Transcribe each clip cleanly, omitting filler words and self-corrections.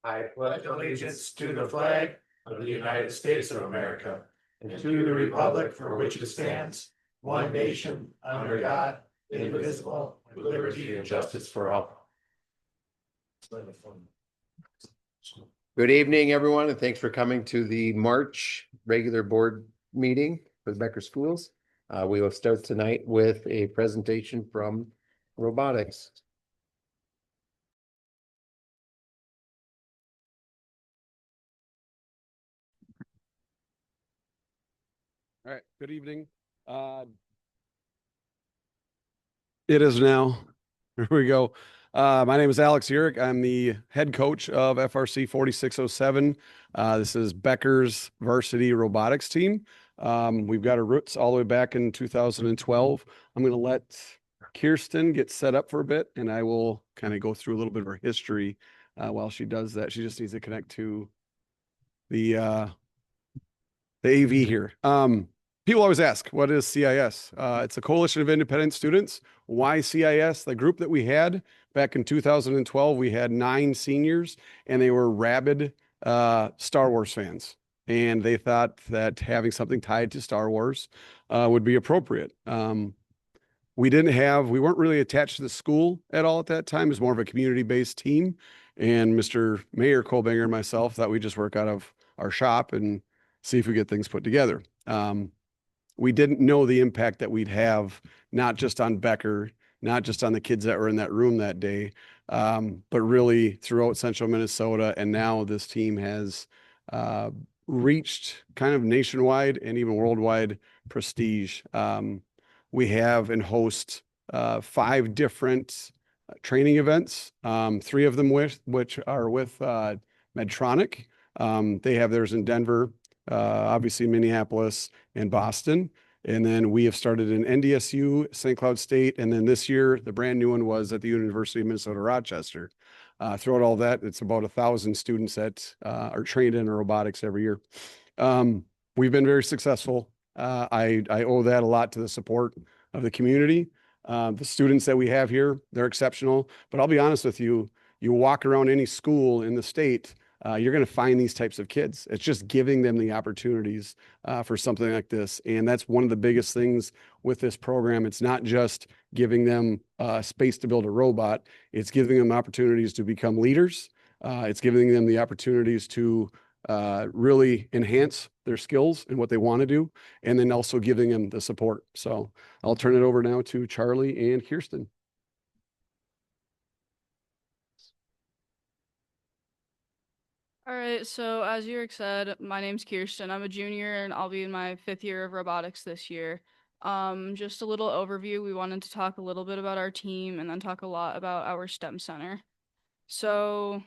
I pledge allegiance to the flag of the United States of America and to the republic for which it stands, one nation, under God, indivisible, with liberty and justice for all. Good evening, everyone, and thanks for coming to the March regular board meeting for the Becker Schools. We will start tonight with a presentation from robotics. All right, good evening. It is now. Here we go. My name is Alex Urick. I'm the head coach of FRC 4607. This is Becker's varsity robotics team. We've got our roots all the way back in 2012. I'm going to let Kirsten get set up for a bit, and I will kind of go through a little bit of her history while she does that. She just needs to connect to the AV here. People always ask, what is CIS? It's a coalition of independent students. Why CIS? The group that we had back in 2012, we had 9 seniors, and they were rabid Star Wars fans. And they thought that having something tied to Star Wars would be appropriate. We weren't really attached to the school at all at that time. It was more of a community-based team. And Mr. Mayor Kolbanger and myself thought we'd just work out of our shop and see if we get things put together. We didn't know the impact that we'd have, not just on Becker, not just on the kids that were in that room that day, but really throughout central Minnesota. And now this team has reached kind of nationwide and even worldwide prestige. We have and host 5 different training events, 3 of them which are with Medtronic. They have theirs in Denver, obviously Minneapolis and Boston. And then we have started in NDSU, St. Cloud State. And then this year, the brand new one was at the University of Minnesota, Rochester. Throughout all that, it's about 1,000 students that are trained in robotics every year. We've been very successful. I owe that a lot to the support of the community. The students that we have here, they're exceptional. But I'll be honest with you, you walk around any school in the state, you're going to find these types of kids. It's just giving them the opportunities for something like this. And that's one of the biggest things with this program. It's not just giving them space to build a robot. It's giving them opportunities to become leaders. It's giving them the opportunities to really enhance their skills and what they want to do, and then also giving them the support. So I'll turn it over now to Charlie and Kirsten. All right, so as Yurik said, my name's Kirsten. I'm a junior and I'll be in my 5th year of robotics this year. Just a little overview. We wanted to talk a little bit about our team and then talk a lot about our STEM center. So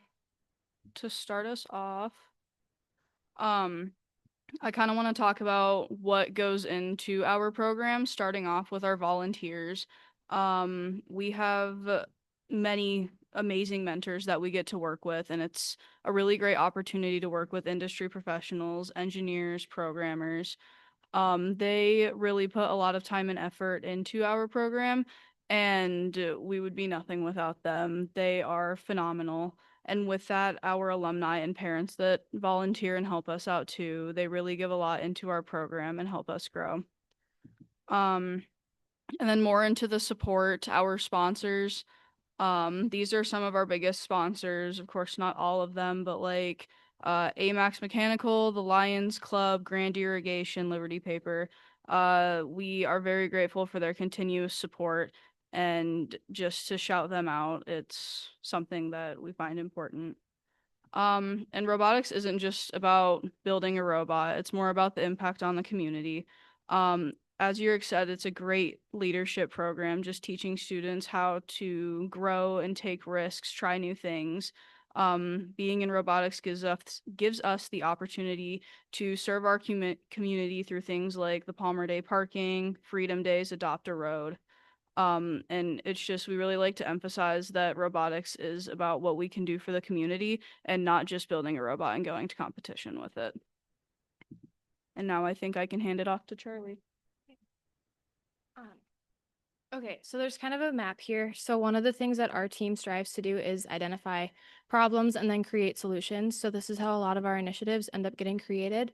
to start us off, I kind of want to talk about what goes into our program, starting off with our volunteers. We have many amazing mentors that we get to work with, and it's a really great opportunity to work with industry professionals, engineers, programmers. They really put a lot of time and effort into our program, and we would be nothing without them. They are phenomenal. And with that, our alumni and parents that volunteer and help us out too, they really give a lot into our program and help us grow. And then more into the support, our sponsors. These are some of our biggest sponsors. Of course, not all of them, but like AMAX Mechanical, the Lions Club, Grand Irrigation, Liberty Paper. We are very grateful for their continuous support. And just to shout them out, it's something that we find important. And robotics isn't just about building a robot. It's more about the impact on the community. As Yurik said, it's a great leadership program, just teaching students how to grow and take risks, try new things. Being in robotics gives us the opportunity to serve our community through things like the Palmer Day parking, Freedom Days, Adopt a Road. And it's just, we really like to emphasize that robotics is about what we can do for the community and not just building a robot and going to competition with it. And now I think I can hand it off to Charlie. Okay, so there's kind of a map here. So one of the things that our team strives to do is identify problems and then create solutions. So this is how a lot of our initiatives end up getting created.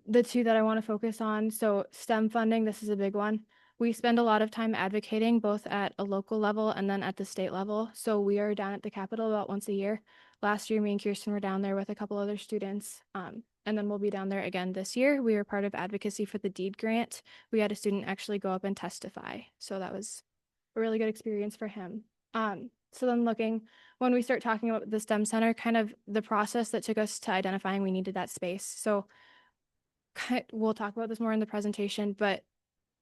The two that I want to focus on, so STEM funding, this is a big one. We spend a lot of time advocating both at a local level and then at the state level. So we are down at the Capitol about once a year. Last year, me and Kirsten were down there with a couple other students. And then we'll be down there again this year. We were part of advocacy for the deed grant. We had a student actually go up and testify. So that was a really good experience for him. So then when we start talking about the STEM Center, kind of the process that took us to identifying we needed that space. So we'll talk about this more in the presentation, but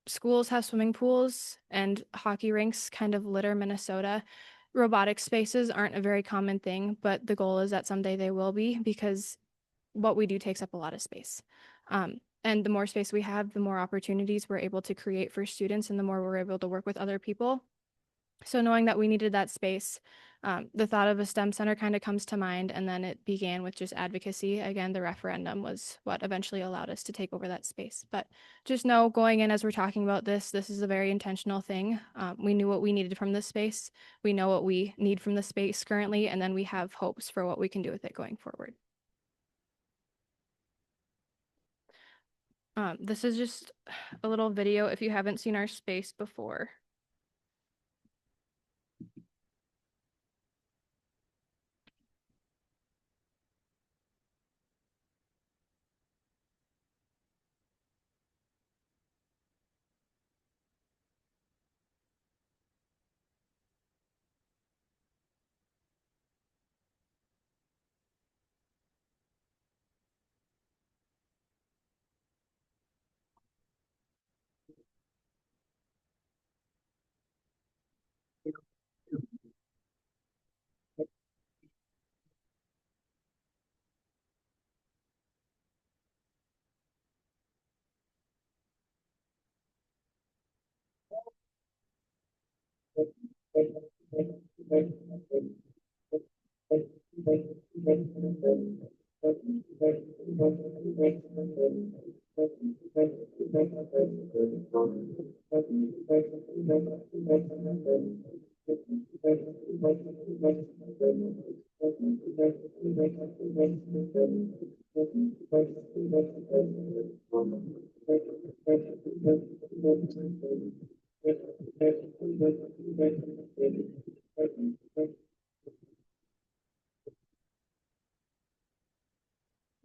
schools have swimming pools and hockey rinks kind of litter Minnesota. Robotic spaces aren't a very common thing, but the goal is that someday they will be because what we do takes up a lot of space. And the more space we have, the more opportunities we're able to create for students and the more we're able to work with other people. So knowing that we needed that space, the thought of a STEM center kind of comes to mind, and then it began with just advocacy. Again, the referendum was what eventually allowed us to take over that space. But just know going in as we're talking about this is a very intentional thing. We knew what we needed from this space. We know what we need from the space currently, and then we have hopes for what we can do with it going forward. This is just a little video if you haven't seen our space before.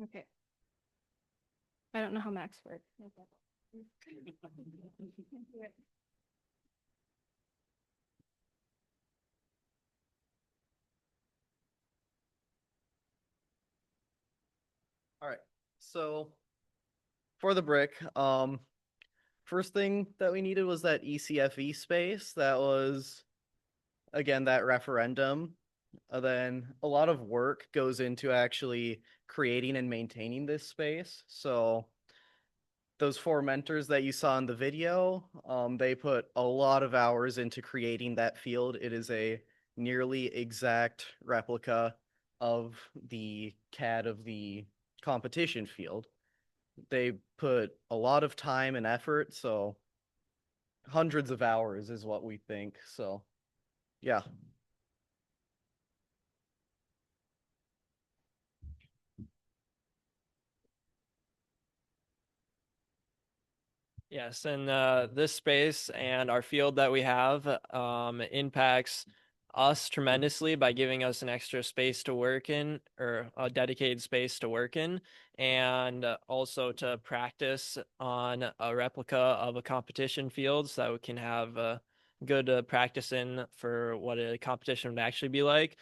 Okay. I don't know how Max works. All right. So for the brick, first thing that we needed was that ECFE space. That was again that referendum. Then a lot of work goes into actually creating and maintaining this space. So those 4 mentors that you saw in the video, they put a lot of hours into creating that field. It is a nearly exact replica of the CAD of the competition field. They put a lot of time and effort, so hundreds of hours is what we think. So, yeah. Yes, and this space and our field that we have impacts us tremendously by giving us an extra space to work in, or a dedicated space to work in, and also to practice on a replica of a competition field so that we can have good practice in for what a competition would actually be like.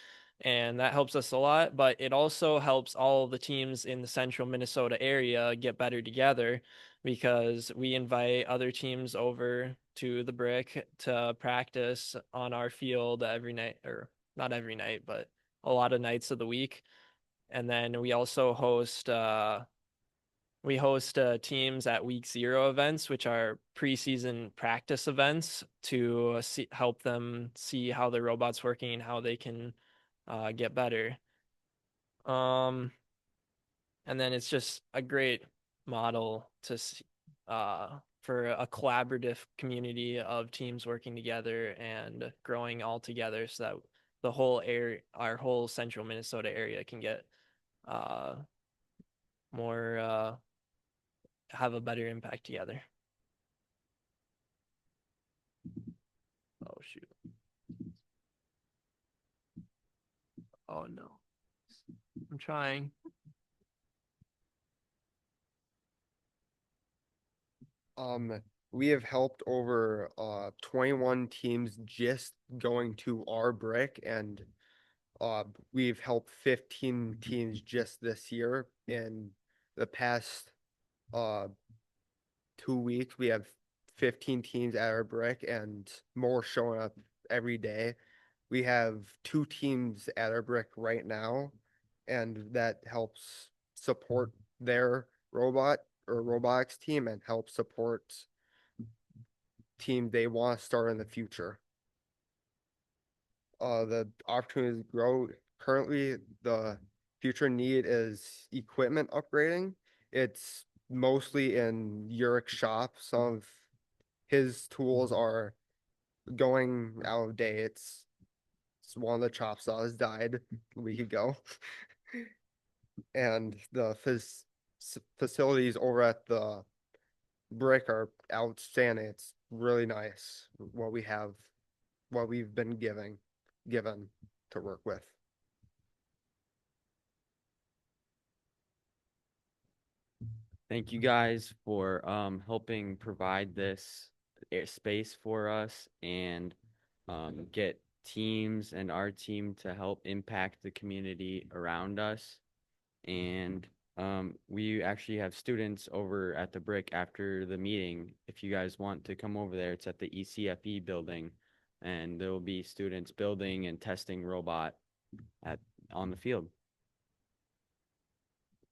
And that helps us a lot, but it also helps all the teams in the central Minnesota area get better together because we invite other teams over to the brick to practice on our field every night, or not every night, but a lot of nights of the week. And then we also host teams at week 0 events, which are preseason practice events to help them see how the robot's working and how they can get better. And then it's just a great model to for a collaborative community of teams working together and growing all together so that the whole area, our whole central Minnesota area can get more have a better impact together. Oh shoot. Oh no. I'm trying. We have helped over 21 teams just going to our brick, and we've helped 15 teams just this year. In the past 2 weeks, we have 15 teams at our brick and more showing up every day. We have 2 teams at our brick right now, and that helps support their robot or robotics team and help support team they want to start in the future. The opportunities grow. Currently, the future need is equipment upgrading. It's mostly in Urick's shop. Some of his tools are going out of date. It's one of the chop saws died a week ago. And the facilities over at the brick are outstanding. It's really nice what we have, what we've been given to work with. Thank you guys for helping provide this space for us and get teams and our team to help impact the community around us. And we actually have students over at the brick after the meeting. If you guys want to come over there, it's at the ECFE building, and there will be students building and testing robot on the field.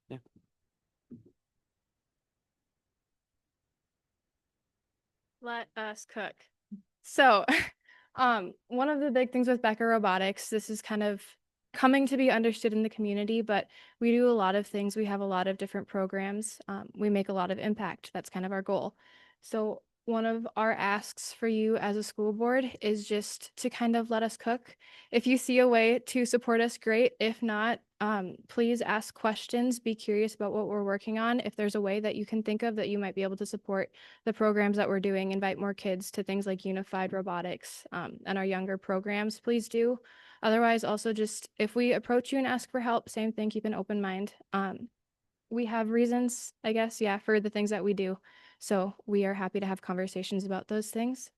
Yeah. Let us cook. So, one of the big things with Becker Robotics, this is kind of coming to be understood in the community, but we do a lot of things. We have a lot of different programs. We make a lot of impact. That's kind of our goal. So one of our asks for you as a school board is just to kind of let us cook. If you see a way to support us, great. If not, please ask questions. Be curious about what we're working on. If there's a way that you can think of that you might be able to support the programs that we're doing, invite more kids to things like Unified Robotics and our younger programs, please do. Otherwise, also just if we approach you and ask for help, same thing, keep an open mind. We have reasons, I guess, yeah, for the things that we do. So we are happy to have conversations about those things.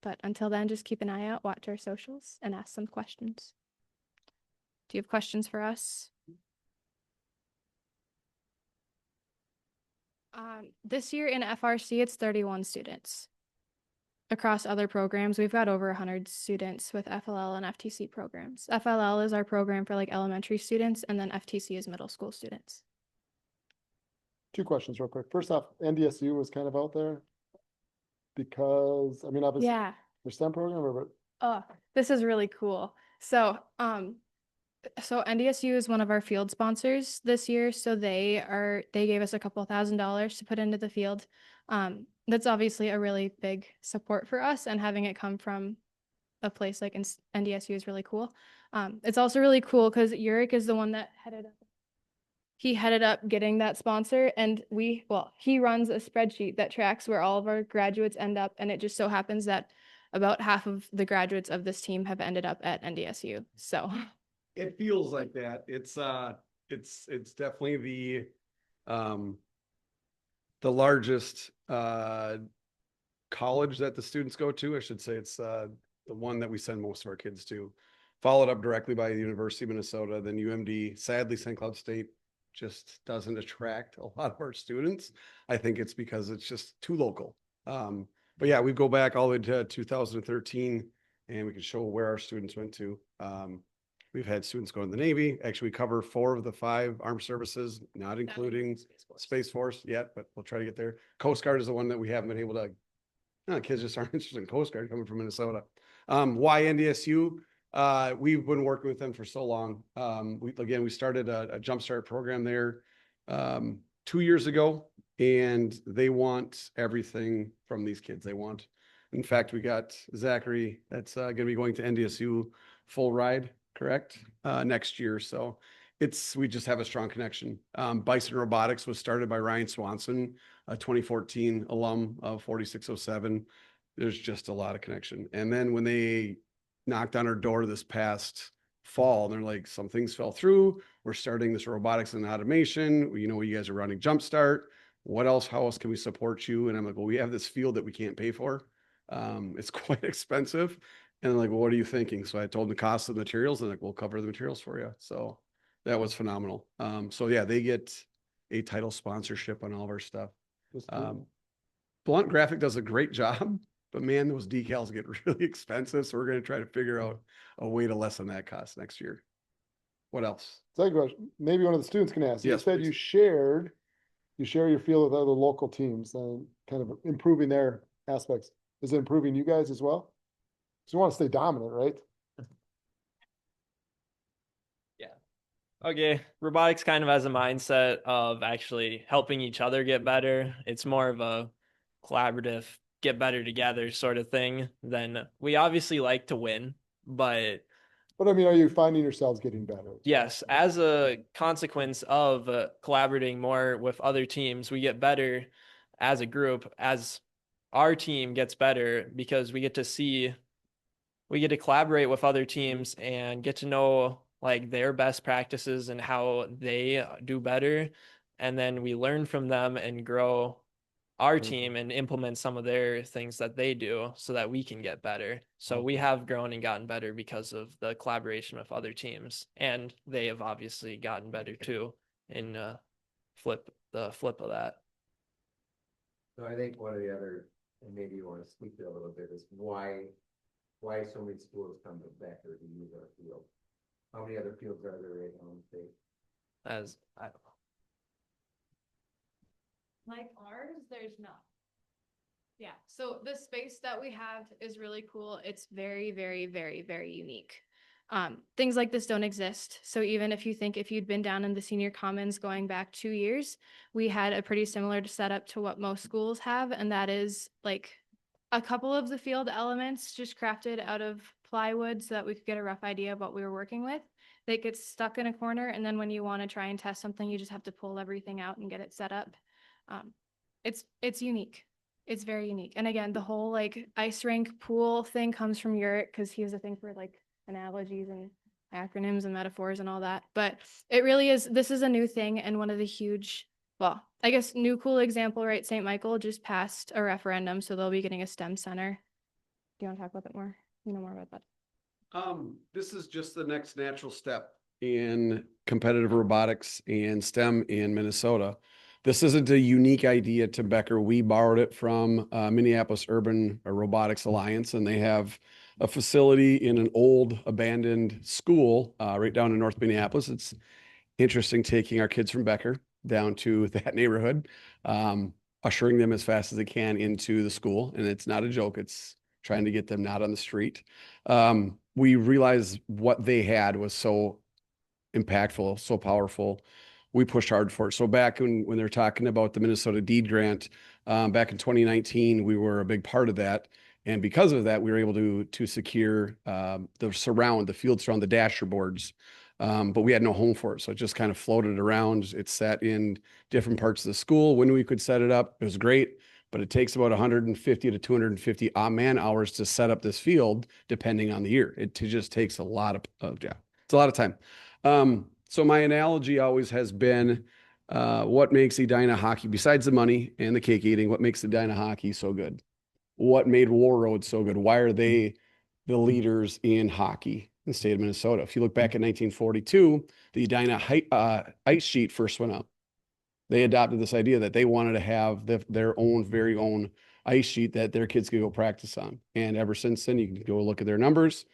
But until then, just keep an eye out, watch our socials, and ask some questions. Do you have questions for us? This year in FRC, it's 31 students. Across other programs, we've got over 100 students with FLL and FTC programs. FLL is our program for like elementary students, and then FTC is middle school students. 2 questions real quick. First off, NDSU was kind of out there because, I mean, obviously Yeah. their STEM program, but Oh, this is really cool. So, so NDSU is one of our field sponsors this year. So they gave us a couple $1,000s to put into the field. That's obviously a really big support for us, and having it come from a place like NDSU is really cool. It's also really cool because Urick is the one that headed up getting that sponsor, and he runs a spreadsheet that tracks where all of our graduates end up, and it just so happens that about half of the graduates of this team have ended up at NDSU. So It feels like that. It's definitely the largest college that the students go to. I should say it's the one that we send most of our kids to, followed up directly by the University of Minnesota, then UMD. Sadly, St. Cloud State just doesn't attract a lot of our students. I think it's because it's just too local. But yeah, we go back all the way to 2013, and we can show where our students went to. We've had students go to the Navy. Actually, we cover 4 of the 5 armed services, not including Space Force yet, but we'll try to get there. Coast Guard is the one that we haven't been able to. No, kids just aren't interested in Coast Guard coming from Minnesota. Why NDSU? We've been working with them for so long. We started a Jumpstart program there 2 years ago. and they want everything from these kids. They want, in fact, we got Zachary that's going to be going to NDSU full ride, correct? Next year. So we just have a strong connection. Bison Robotics was started by Ryan Swanson, a 2014 alum of 4607. There's just a lot of connection. And then when they knocked on our door this past fall, they're like, some things fell through. We're starting this robotics and automation. You guys are running Jumpstart. What else? How else can we support you? And I'm like, well, we have this field that we can't pay for. It's quite expensive. And they're like, well, what are you thinking? So I told them the cost of the materials, and like, we'll cover the materials for you. So that was phenomenal. So yeah, they get a title sponsorship on all of our stuff. Just cool. Blunt Graphic does a great job, but man, those decals get really expensive. So we're going to try to figure out a way to lessen that cost next year. What else? Second question, maybe one of the students can ask. You Yes, said please. you share your field with other local teams and kind of improving their aspects. Is it improving you guys as well? Because you want to stay dominant, right? Okay, robotics kind of has a mindset of actually helping each other get better. It's more of a collaborative, get better together sort of thing. Than we obviously like to win, but But I mean, are you finding yourselves getting better? yes, as a consequence of collaborating more with other teams, we get better as a group, as our team gets better because we get to collaborate with other teams and get to know like their best practices and how they do better. And then we learn from them and grow our team and implement some of their things that they do so that we can get better. So we have grown and gotten better because of the collaboration with other teams, and they have obviously gotten better too in flip of that. So I think one of the other, and maybe you want to speak to it a little bit, is why so many schools come to Becker to use our field. How many other fields are there right now in the state? As I don't know. Like ours, there's none. Yeah, so the space that we have is really cool. It's very, very, very, very unique. Things like this don't exist. So even if you'd been down in the senior commons going back 2 years, we had a pretty similar setup to what most schools have. And that is like a couple of the field elements just crafted out of plywood so that we could get a rough idea of what we were working with. They get stuck in a corner. And then when you want to try and test something, you just have to pull everything out and get it set up. It's unique. It's very unique. And again, the whole like ice rink pool thing comes from Uric because he has a thing for like analogies and acronyms and metaphors and all that. But it really is, this is a new thing. And one of the huge, well, I guess new cool example, right? St. Michael just passed a referendum, so they'll be getting a STEM center. Do you want to talk about that more? You know more about that. This is just the next natural step in competitive robotics and STEM in Minnesota. This isn't a unique idea to Becker. We borrowed it from Minneapolis Urban Robotics Alliance, and they have a facility in an old abandoned school right down in North Minneapolis. It's interesting taking our kids from Becker down to that neighborhood, ushering them as fast as they can into the school. And it's not a joke. It's trying to get them not on the street. We realized what they had was so impactful, so powerful. We pushed hard for it. So back when they're talking about the Minnesota Deed Grant, back in 2019, we were a big part of that. And because of that, we were able to secure the field surround the dasher boards. But we had no home for it. So it just kind of floated around. It sat in different parts of the school. When we could set it up, it was great. But it takes about 150 to 250 man hours to set up this field, depending on the year. It just takes a lot of yeah, it's a lot of time. So my analogy always has been, what makes Edina hockey, besides the money and the cake eating, what makes Edina hockey so good? What made Warroad so good? Why are they the leaders in hockey in the state of Minnesota? If you look back in 1942, the Edina ice sheet first went up. They adopted this idea that they wanted to have their own, very own ice sheet that their kids could go practice on. And ever since then, you can go look at their numbers,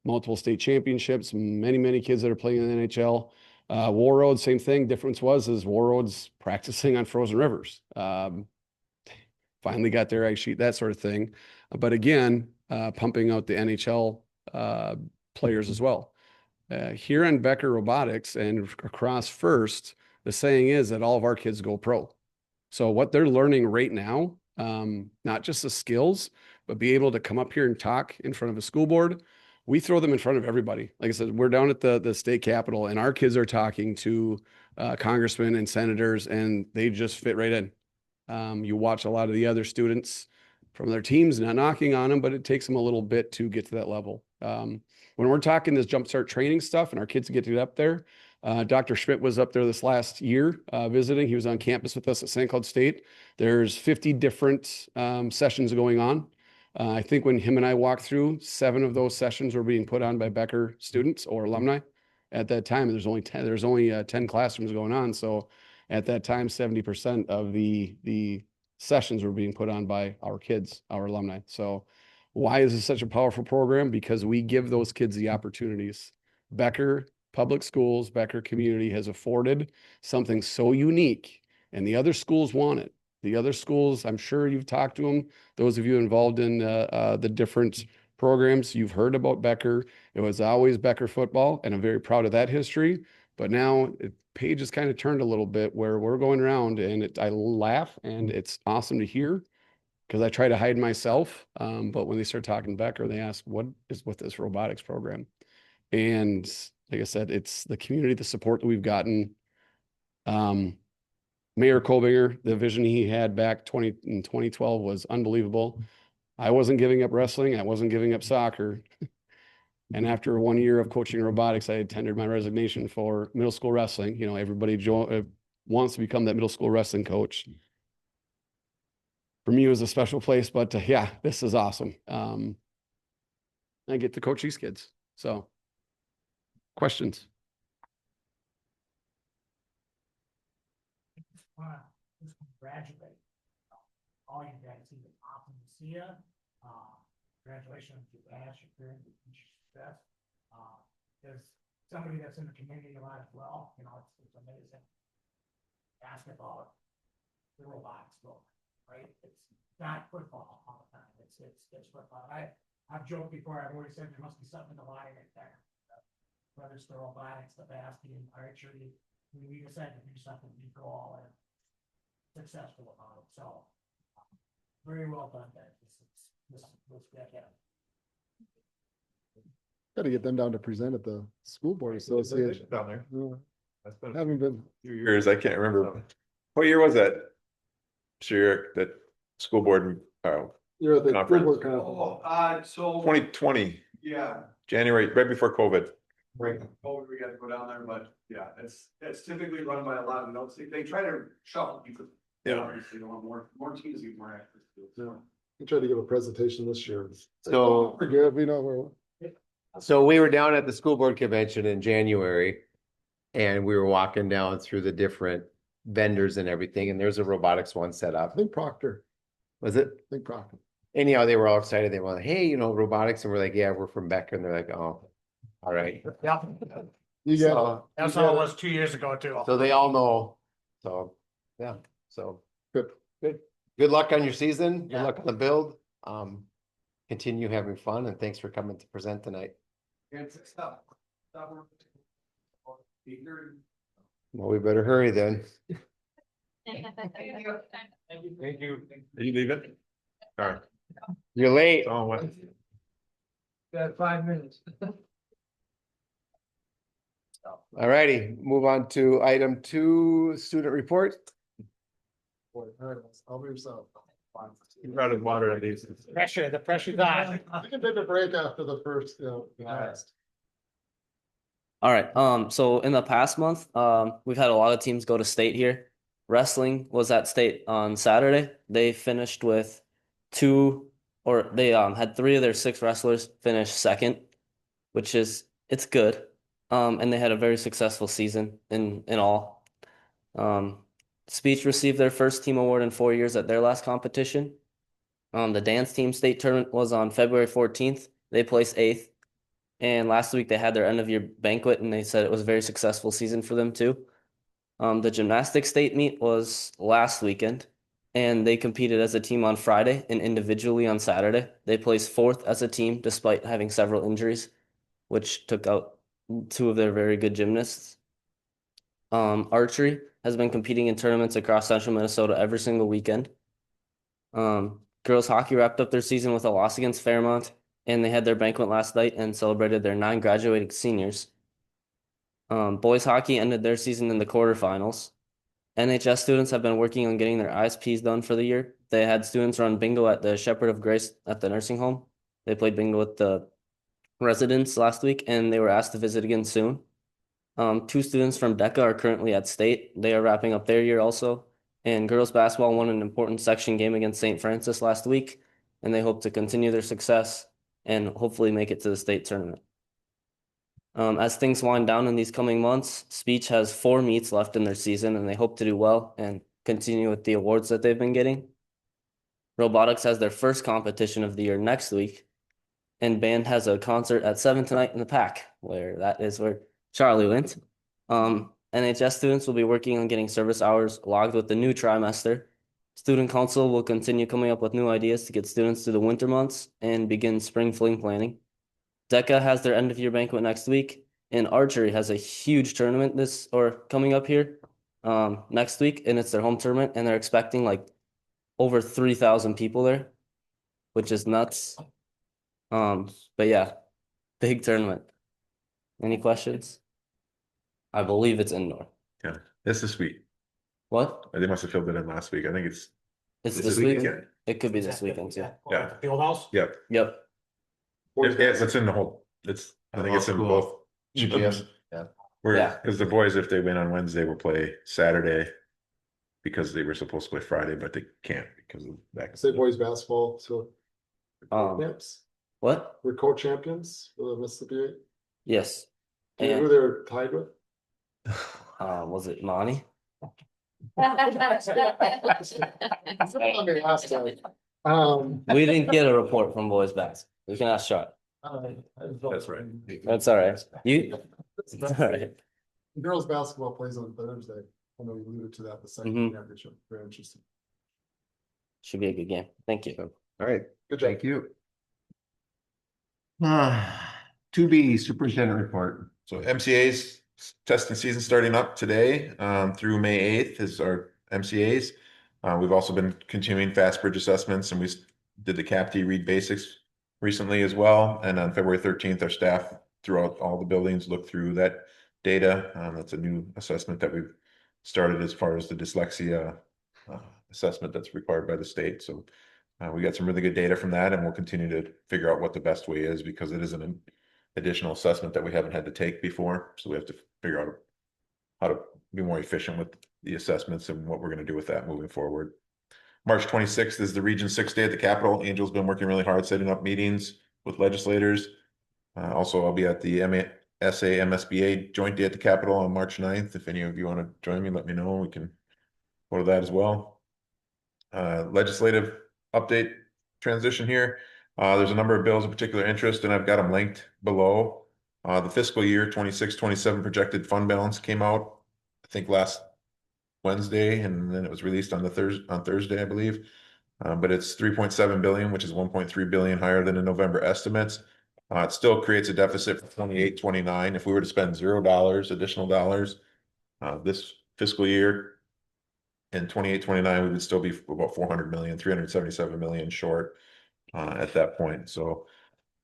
multiple state championships, many, many kids that are playing in the NHL. Warroad, same thing. Difference was Warroad's practicing on frozen rivers. Finally got their ice sheet, that sort of thing. But again, pumping out the NHL players as well. Here on Becker Robotics and across First, the saying is that all of our kids go pro. So what they're learning right now, not just the skills, but be able to come up here and talk in front of a school board. We throw them in front of everybody. Like I said, we're down at the state capitol and our kids are talking to congressmen and senators, and they just fit right in. You watch a lot of the other students from their teams not knocking on them, but it takes them a little bit to get to that level. When we're talking this jumpstart training stuff and our kids get to get up there, Dr. Schmidt was up there this last year visiting. He was on campus with us at St. Cloud State. There's 50 different sessions going on. I think when him and I walked through, 7 of those sessions were being put on by Becker students or alumni. At that time, there's only 10 classrooms going on. So at that time, 70% of the sessions were being put on by our kids, our alumni. So why is this such a powerful program? Because we give those kids the opportunities. Becker Public Schools, Becker community has afforded something so unique, and the other schools want it. The other schools, I'm sure you've talked to them. Those of you involved in the different programs, you've heard about Becker. It was always Becker football, and I'm very proud of that history. But now page has kind of turned a little bit where we're going around, and I laugh, and it's awesome to hear because I try to hide myself. But when they start talking Becker, they ask, what is with this robotics program? And like I said, it's the community, the support that we've gotten. Mayor Colbinger, the vision he had back in 2012 was unbelievable. I wasn't giving up wrestling. I wasn't giving up soccer. And after 1 year of coaching robotics, I had tendered my resignation for middle school wrestling. You know, everybody wants to become that middle school wrestling coach. For me, it was a special place, but yeah, this is awesome. I get to coach these kids. So, questions? Just congratulate all you guys. It's awesome to see you. Congratulations to Ash, your career, your future success. As somebody that's in the community a lot as well, you know, it's amazing. Basketball, the robotics book, right? It's not football all the time. It's football. I've joked before. I've always said there must be something in the line right there. Whether it's the robotics, the basket, archery, we decided to do something we go all in. Successful about it. So very well done, guys. This great. Got to get them down to present at the school board association. Down there. Yeah. That's been Haven't been. few years. I can't remember. What year was that? Sure, that school board, You're at the school Conference. board conference. So, 2020, yeah, January, right before COVID. right, oh, we got to go down there, but yeah, it's typically run by a lot of notes. They try to shuffle because. Yeah. Obviously, they want more teams to get more access to it. Yeah. We tried to give a presentation this year. So, We're good. We know so we were down at the school board convention in January, and we were walking down through the different vendors and everything, and there's a robotics one set up. I think Proctor. Was it? I think Proctor. Anyhow, they were all excited. They were like, hey, you know, robotics. And we're like, yeah, we're from Becker. And they're like, oh, all right. Yeah. You got So, That's how it was 2 years ago too. so they all know. So, yeah, so. Good. Good luck on your season. Good Yeah. luck on the build. Continue having fun, and thanks for coming to present tonight. Stop. Well, we better hurry then. Are you leaving? All right. You're late. Oh, what? Got 5 minutes. All righty, move on to item 2, student report. Boy, all right, I'll be yourself. You're out of water at least. The pressure's on. We can take a break after the first, last. All right. So in the past month, we've had a lot of teams go to state here. Wrestling was at state on Saturday. They finished with they had 3 of their 6 wrestlers finish second, which is it's good. And they had a very successful season in all. Speech received their first team award in 4 years at their last competition. The dance team state tournament was on February 14th. They placed 8th. And last week they had their end of year banquet, and they said it was a very successful season for them too. The gymnastics state meet was last weekend, and they competed as a team on Friday and individually on Saturday. They placed 4th as a team despite having several injuries, which took out 2 of their very good gymnasts. Archery has been competing in tournaments across central Minnesota every single weekend. Girls hockey wrapped up their season with a loss against Fairmont, and they had their banquet last night and celebrated their 9 graduating seniors. Boys hockey ended their season in the quarterfinals. NHS students have been working on getting their ISPs done for the year. They had students run bingo at the Shepherd of Grace at the nursing home. They played bingo with the residents last week, and they were asked to visit again soon. 2 students from DECA are currently at state. They are wrapping up their year also. And girls basketball won an important section game against St. Francis last week, and they hope to continue their success and hopefully make it to the state tournament. As things wind down in these coming months, speech has 4 meets left in their season, and they hope to do well and continue with the awards that they've been getting. Robotics has their first competition of the year next week, and band has a concert at 7 tonight in the PAC, that is where Charlie went. NHS students will be working on getting service hours logged with the new trimester. Student council will continue coming up with new ideas to get students through the winter months and begin spring fling planning. DECA has their end of year banquet next week, and archery has a huge tournament coming up here next week, and it's their home tournament, and they're expecting like over 3,000 people there, which is nuts. But yeah, big tournament. Any questions? I believe it's indoor. Yeah, it's this week. What? They must have filled it in last week. I think it's This weekend? It could be this weekend too. Yeah. Field house? Yep. Yep. It's in the whole, I think it's in both. GGS. Yeah. Because the boys, if they win on Wednesday, will play Saturday because they were supposed to play Friday, but they can't because of that. Say boys basketball, so. Champs, What? we're co-champions for the Mississippi. Yes. Do you know who And they're tied with? was it Monty? We didn't get a report from boys basketball. We can ask Sean. That's right. That's all right. It's all right. Girls basketball plays on Thursday. I know you alluded to that, the second Mhm. championship. Very interesting. Should be a good game. Thank you. All right, Good job. thank you. 2B Superintendent Report. So MCA's testing season starting up today through May 8th is our MCA's. We've also been continuing FastBridge assessments, and we did the CAPT Read Basics recently as well. And on February 13th, our staff throughout all the buildings looked through that data. That's a new assessment that we've started as far as the dyslexia assessment that's required by the state. So we got some really good data from that, and we'll continue to figure out what the best way is because it is an additional assessment that we haven't had to take before. So we have to figure out how to be more efficient with the assessments and what we're going to do with that moving forward. March 26th is the Region 6 Day at the Capitol. Angel's been working really hard setting up meetings with legislators. Also, I'll be at the MSBA Joint Day at the Capitol on March 9th. If any of you want to join me, let me know. We can go to that as well. Legislative update transition here. There's a number of bills of particular interest, and I've got them linked below. The fiscal year 26-27 projected fund balance came out, I think last Wednesday, and then it was released on Thursday, I believe. But it's 3.7 billion, which is 1.3 billion higher than the November estimates. It still creates a deficit for 28-29. If we were to spend $0 additional dollars this fiscal year in 28-29, we would still be about 400 million, 377 million short at that point. So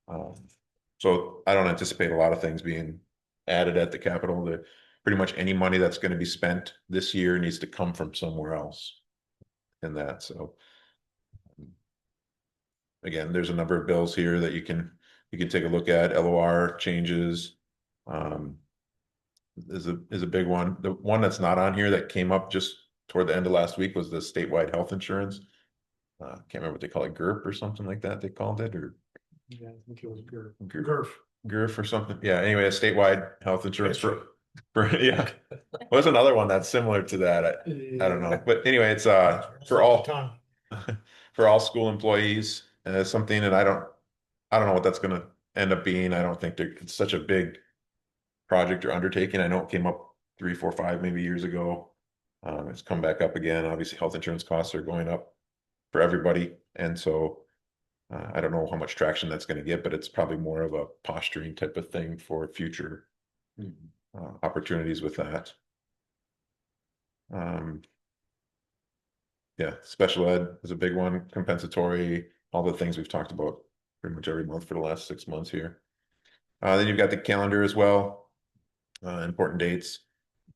I don't anticipate a lot of things being added at the Capitol. Pretty much any money that's going to be spent this year needs to come from somewhere else in that. So again, there's a number of bills here that you can take a look at. LOR changes is a big one. The one that's not on here that came up just toward the end of last week was the statewide health insurance. Can't remember what they call it, GURP or something like that. They called it, or Yeah, I think it was GURF. GURF or something. Yeah. Anyway, a statewide health insurance for yeah. What's another one that's similar to that? I don't know, but anyway, it's for all school employees. Something that I don't know what that's going to end up being. I don't think it's such a big project or undertaking. I know it came up 3, 4, 5 maybe years ago. It's come back up again. Obviously, health insurance costs are going up for everybody, and so I don't know how much traction that's going to get, but it's probably more of a posturing type of thing for future opportunities with that. Um, yeah, special ed is a big one, compensatory, all the things we've talked about pretty much every month for the last 6 months here. Then you've got the calendar as well, important dates.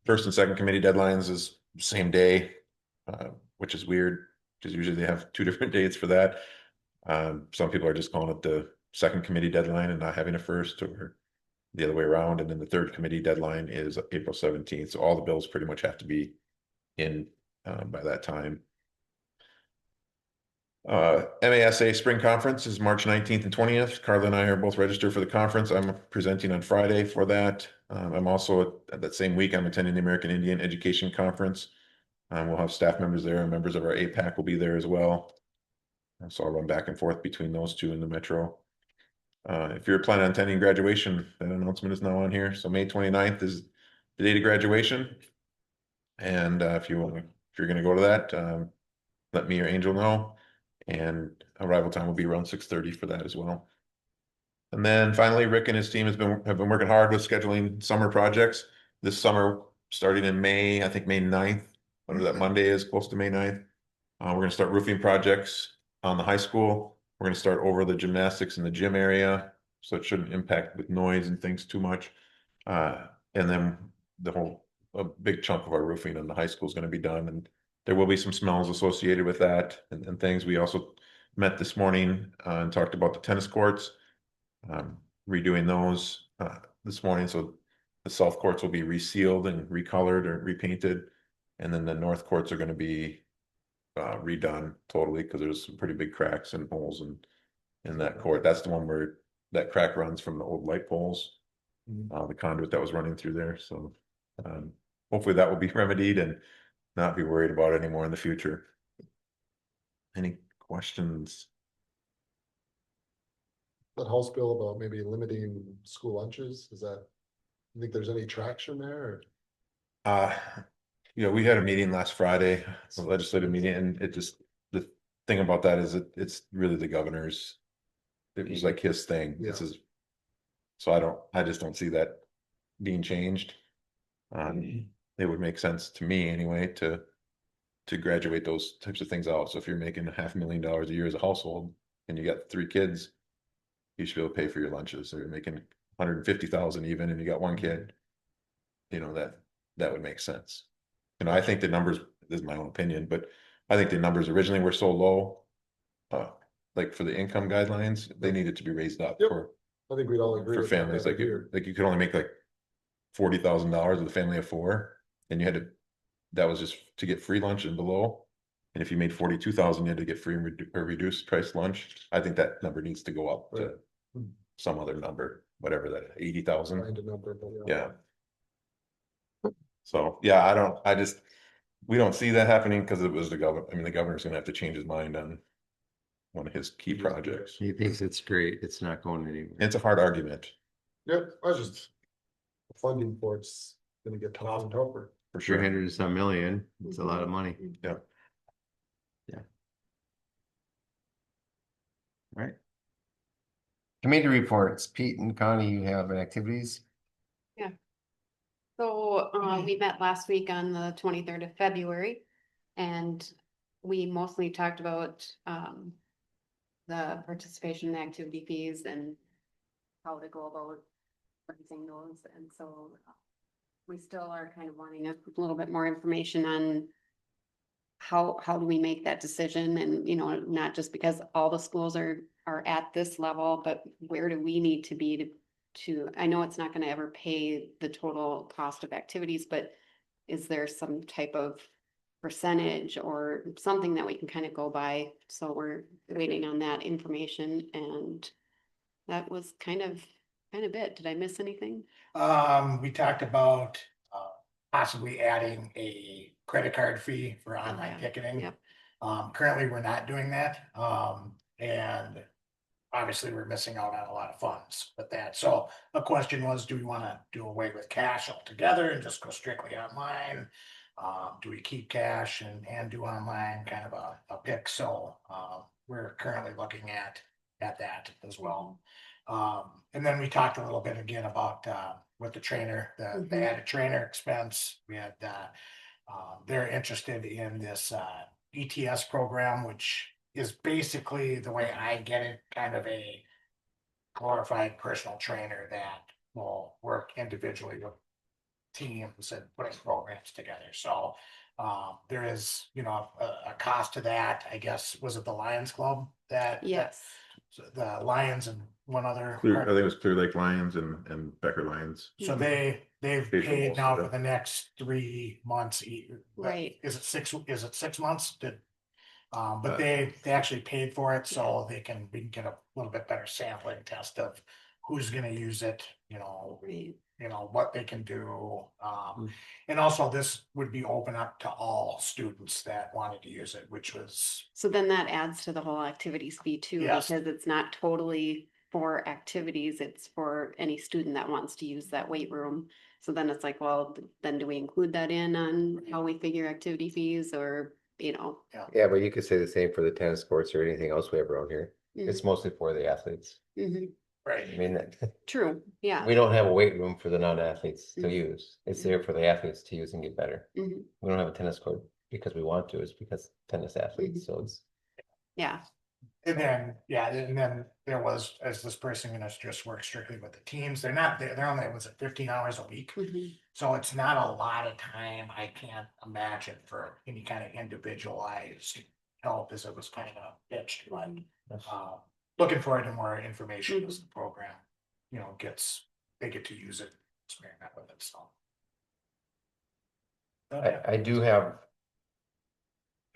First and second committee deadlines is same day, which is weird, because usually they have 2 different dates for that. Some people are just calling it the second committee deadline and not having a first, or the other way around. And then the third committee deadline is April 17th. So all the bills pretty much have to be in by that time. MASA Spring Conference is March 19th and 20th. Carla and I are both registered for the conference. I'm presenting on Friday for that. I'm also at that same week, I'm attending the American Indian Education Conference. We'll have staff members there, and members of our APAC will be there as well. So I'll run back and forth between those two in the metro. If you're planning on attending graduation, that announcement is now on here. So May 29th is the date of graduation. And if you're going to go to that, let me or Angel know. And arrival time will be around 6:30 for that as well. And then finally, Rick and his team have been working hard with scheduling summer projects this summer, starting in May, I think May 9th, whatever that Monday is, close to May 9th. We're going to start roofing projects on the high school. We're going to start over the gymnastics in the gym area, so it shouldn't impact with noise and things too much. And then a big chunk of our roofing on the high school is going to be done, and there will be some smells associated with that and things. We also met this morning and talked about the tennis courts, redoing those this morning. So the south courts will be resealed and recolored or repainted, and then the north courts are going to be redone totally, because there's some pretty big cracks and holes in that court. That's the one where that crack runs from the old light poles, the conduit that was running through there. So hopefully that will be remedied and not be worried about it anymore in the future. Any questions? That House bill about maybe limiting school lunches, you think there's any traction there? We had a meeting last Friday, a legislative meeting, and the thing about that is it's really the governor's, it was like his thing. Yeah. So I just don't see that being changed. It would make sense to me anyway to graduate those types of things out. So if you're making $500,000 a year as a household and you got 3 kids, you should be able to pay for your lunches. So you're making 150,000 even, and you got 1 kid, that would make sense. I think the numbers, this is my own opinion, but I think the numbers originally were so low, like for the income guidelines, they needed to be raised up Yep. for I think we'd all agree. with that families. Like here. you could only make like $40,000 with a family of 4, and that was just to get free lunch and below. And if you made 42,000, you had to get free or reduced price lunch. I think that number needs to go up to some other number, whatever that 80,000. Find a number, but Yeah. So yeah, we don't see that happening because it was the governor. I mean, the governor's gonna have to change his mind on one of his key projects. He thinks it's great. It's not going anywhere. It's a hard argument Yep, I was just, funding for it's gonna get tougher and tougher. for sure. 300 and some million. It's a lot of money. Yeah. Yeah. All right. Committee reports. Pete and Connie, you have activities? So we met last week on the 23rd of February, and we mostly talked about the participation in activity fees and how to go about raising those. And so we still are kind of wanting a little bit more information on how do we make that decision, and not just because all the schools are at this level, but where do we need to be to I know it's not going to ever pay the total cost of activities, but is there some type of percentage or something that we can kind of go by? So we're waiting on that information, and that was kind of it. Did I miss anything? We talked about possibly adding a credit card fee for online ticketing. Yep. Currently, we're not doing that. And obviously, we're missing out on a lot of funds with that. So the question was, do we want to do away with cash altogether and just go strictly online? Do we keep cash and do online, kind of a pick? So we're currently looking at that as well. And then we talked a little bit again about with the trainer, the added trainer expense. We had they're interested in this ETS program, which is basically, the way I get it, kind of a glorified personal trainer that will work individually with teams and putting programs together. So there is, a cost to that. I guess, was it the Lions Club that? Yes. The Lions and one other. I think it was Clear Lake Lions and Becker Lions. So they've Paid for paid most now of for it. the next 3 months. Right. Is it 6 months? But Uh, they actually paid for it, so we can get a little bit better sampling test of who's gonna use it, Right. what they can do. And also this would be open up to all students that wanted to use it, which was, So then that adds to the whole activities fee too, Yes. because it's not totally for activities, it's for any student that wants to use that weight room. So then it's like, well, then do we include that in on how we figure activity fees, or, Yeah, but you could say the same for the tennis courts or anything else we have around here. It's mostly for the athletes. Mhm. right. I mean, True, yeah. we don't have a weight room for the non-athletes to use. It's there for the athletes to use and get better. Mhm. We don't have a tennis court because we want to, it's because tennis athletes, so it's. Yeah, And then there was, as this person gonna just work strictly with the teams, they're only, was it 15 hours a week? Mhm. So it's not a lot of time, I can't imagine, for any kind of individualized help, as it was kind of pitched, but looking forward to more information as the program, they get to use it, experiment with it, so. I do have.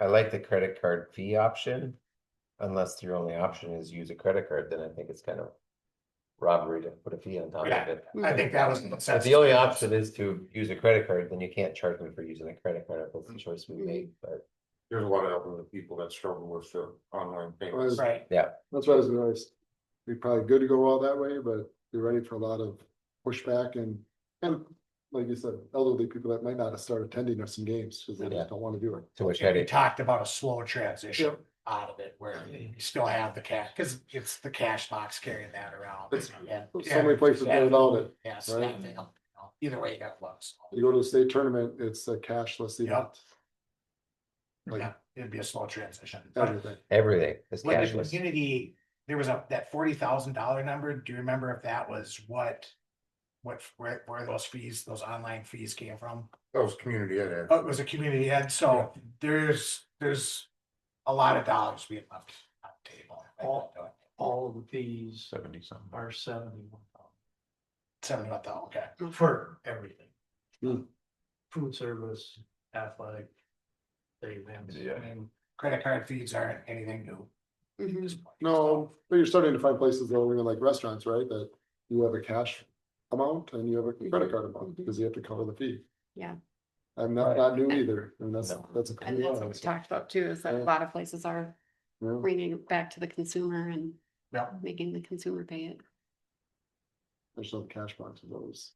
I like the credit card fee option. Unless your only option is use a credit card, then I think it's kind of robbery to put a fee on top of Yeah, it. I think that was. If the only option is to use a credit card, then you can't charge me for using a credit card if that's the choice we make, but. There's a lot of elderly people that struggle with the online payments. Right. Yeah. That's why I was gonna, be probably good to go all that way, but be ready for a lot of pushback and like you said, elderly people that might not have started attending some games because they just don't want to do it. Too much We headache. talked about a slow transition out of it, where you still have the cash, because it's the cash box carrying that around. It's- And- So many places go without it. Yes, right? either way, that looks. You go to the state tournament, it's a cashless event. Like Yeah, it'd be a slow transition. But everything. Everything is when the cashless. community, there was that $40,000 number, do you remember if that was where those fees, those online fees came from? That was community ed. Oh, it was a community ed, so there's a lot of dollars being left on the table. All of the fees 70-something. are 71,000 $71,000, okay. for everything. Hmm. Food service, athletic, the events. Yeah. I mean, Credit card fees aren't anything new. at this point. No, but you're starting to find places though, even like restaurants, right, that you have a cash amount and you have a credit card amount because you have to cover the fee. Yeah. I'm not new either, and that's a. And that's what we talked about too, is that a Yeah. lot of places are Yeah. bringing it back to the consumer and Yeah. making the consumer pay it. There's no cash boxes always.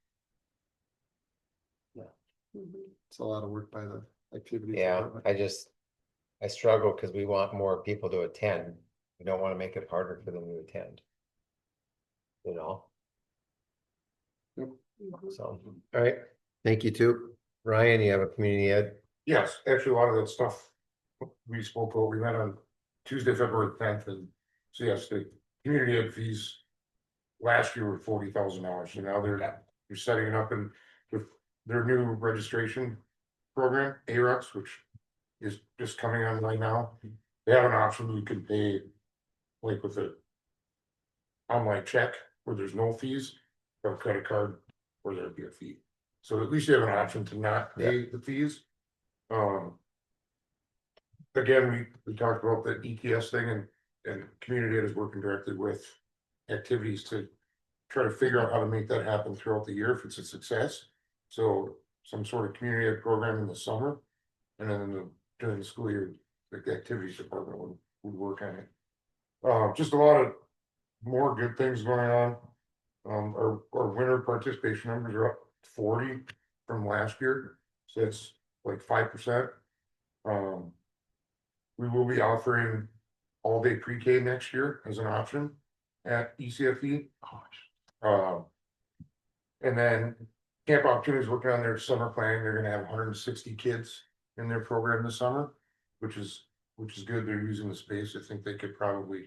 Mhm. It's a lot of work by the activities. Yeah, department. I struggle because we want more people to attend. We don't want to make it harder for them to attend. You know? So, all right, thank you too. Ryan, you have a community ed? Yes, actually, a lot of that stuff we spoke about, we met on Tuesday, February 10th, and so yes, the community ed fees last year were $40,000, so now they're setting it up and with their new registration program, ARUX, which is just coming online now. They have an option you can pay like with a online check where there's no fees, or a credit card where there'd be a fee. So at least you have an option to not pay the fees. Again, we talked about the ETS thing and community ed is working directly with activities to try to figure out how to make that happen throughout the year if it's a success. So some sort of community ed program in the summer, and then during the school year, like the activities department would work on it. Just a lot of more good things going on. Our winter participation numbers are up 40 from last year, so it's like 5%. We will be offering all day pre-K next year as an option at ECFE. And then Camp Opportunities working on their summer planning. They're gonna have 160 kids in their program this summer, which is good. They're using the space. I think they could probably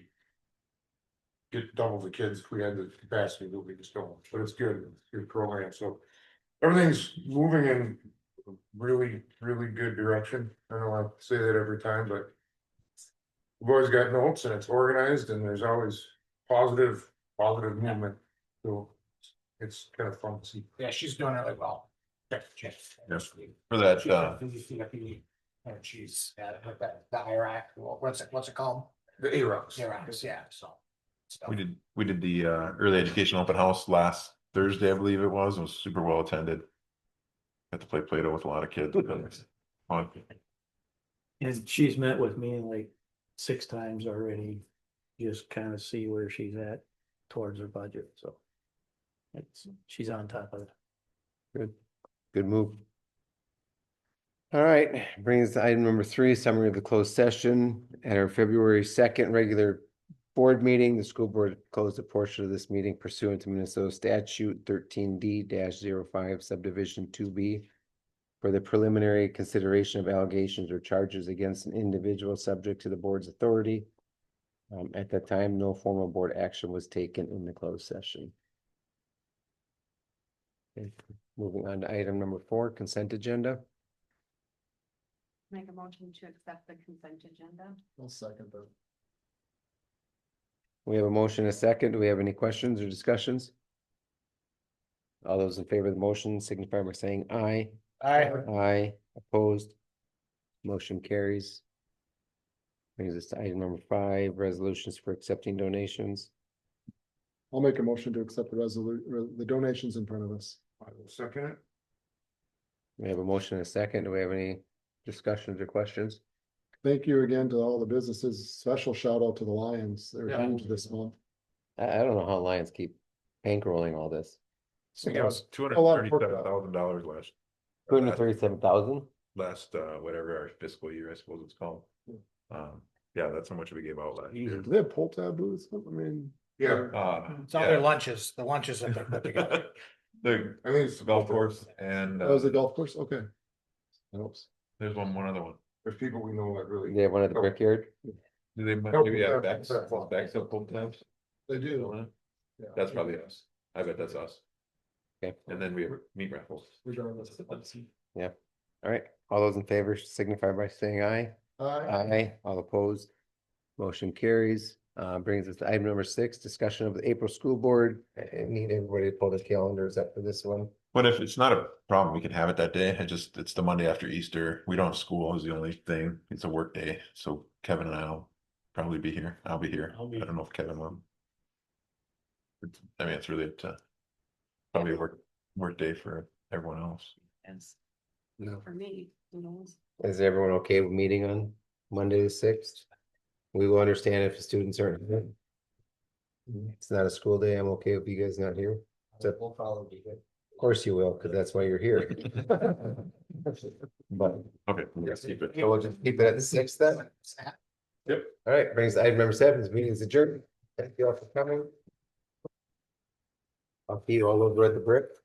get double the kids if we had the capacity, but we just don't. But it's good. It's a good program. So everything's moving in a really, really good direction. I know I say that every time, but we've always got notes and it's organized and there's always positive movement. So it's kind of fun to see. Yeah, she's doing really well. Yes. For that, She's got the, and she's with the Iraq, what's it called? The A-Rocks. Iraqs, yeah, so. we did the early education open house last Thursday, I believe it was. It was super well attended. Got to play Play-Doh with a lot of kids. Fun. And she's met with me like 6 times already, just kind of see where she's at towards her budget, so. She's on top of it. Good move. All right, brings us to item number 3, summary of the closed session. At our February 2nd regular board meeting, the school board closed a portion of this meeting pursuant to Minnesota statute 13D-05 subdivision 2B for the preliminary consideration of allegations or charges against an individual subject to the board's authority. At that time, no formal board action was taken in the closed session. Okay, moving on to item number 4, consent agenda. Make a motion to accept the consent agenda. I'll second that. We have a motion and a second. Do we have any questions or discussions? All those in favor of the motion signify by saying aye. Aye, opposed. Motion carries. Brings us to item number 5, resolutions for accepting donations. I'll make a motion to accept the donations in front of us. I will second it. We have a motion and a second. Do we have any discussions or questions? Thank you again to all the businesses. Special shout out to the Lions. They're huge this month. I don't know how Lions keep bankrolling all this. I think it was $237,000 last whatever our fiscal year, I suppose it's called. Yeah, that's how much we gave out last year. Do they have pull tab booths? I mean. Yeah. It's all their lunches, the lunches that they put together. I think it's the Golf course and That was the golf course? Okay. Helps. there's one other one. There's people we know that really. They have one at the Brickyard. Do they Nope, maybe have yeah, backs that's- up pull tabs? They do. Yeah. That's probably us. I bet that's us. Okay. And then we have meat raffles. Regardless. Yeah. All right. All those in favor signify by saying aye. Aye. All opposed. Motion carries. Brings us to item number 6, discussion of the April school board. I need everybody to pull the calendars up for this one. But if it's not a problem, we can have it that day. It's the Monday after Easter. We don't have school is the only thing. It's a work day. So Kevin and I'll probably be here. I'll be here. I don't know if Kevin will. I mean, it's really up to probably a work day for everyone else. No. For me, who knows? Is everyone okay with meeting on Monday the 6th? We will understand if the students aren't here. It's not a school day. I'm okay with you guys not here. We'll probably be good. Of course you will, because that's why you're here. But Okay, let's keep it. so we'll just keep it at the 6th then. Yep. All right, brings us to item number 7. This meeting is adjourned. Thank you all for coming. I'll see you all over at the Brick.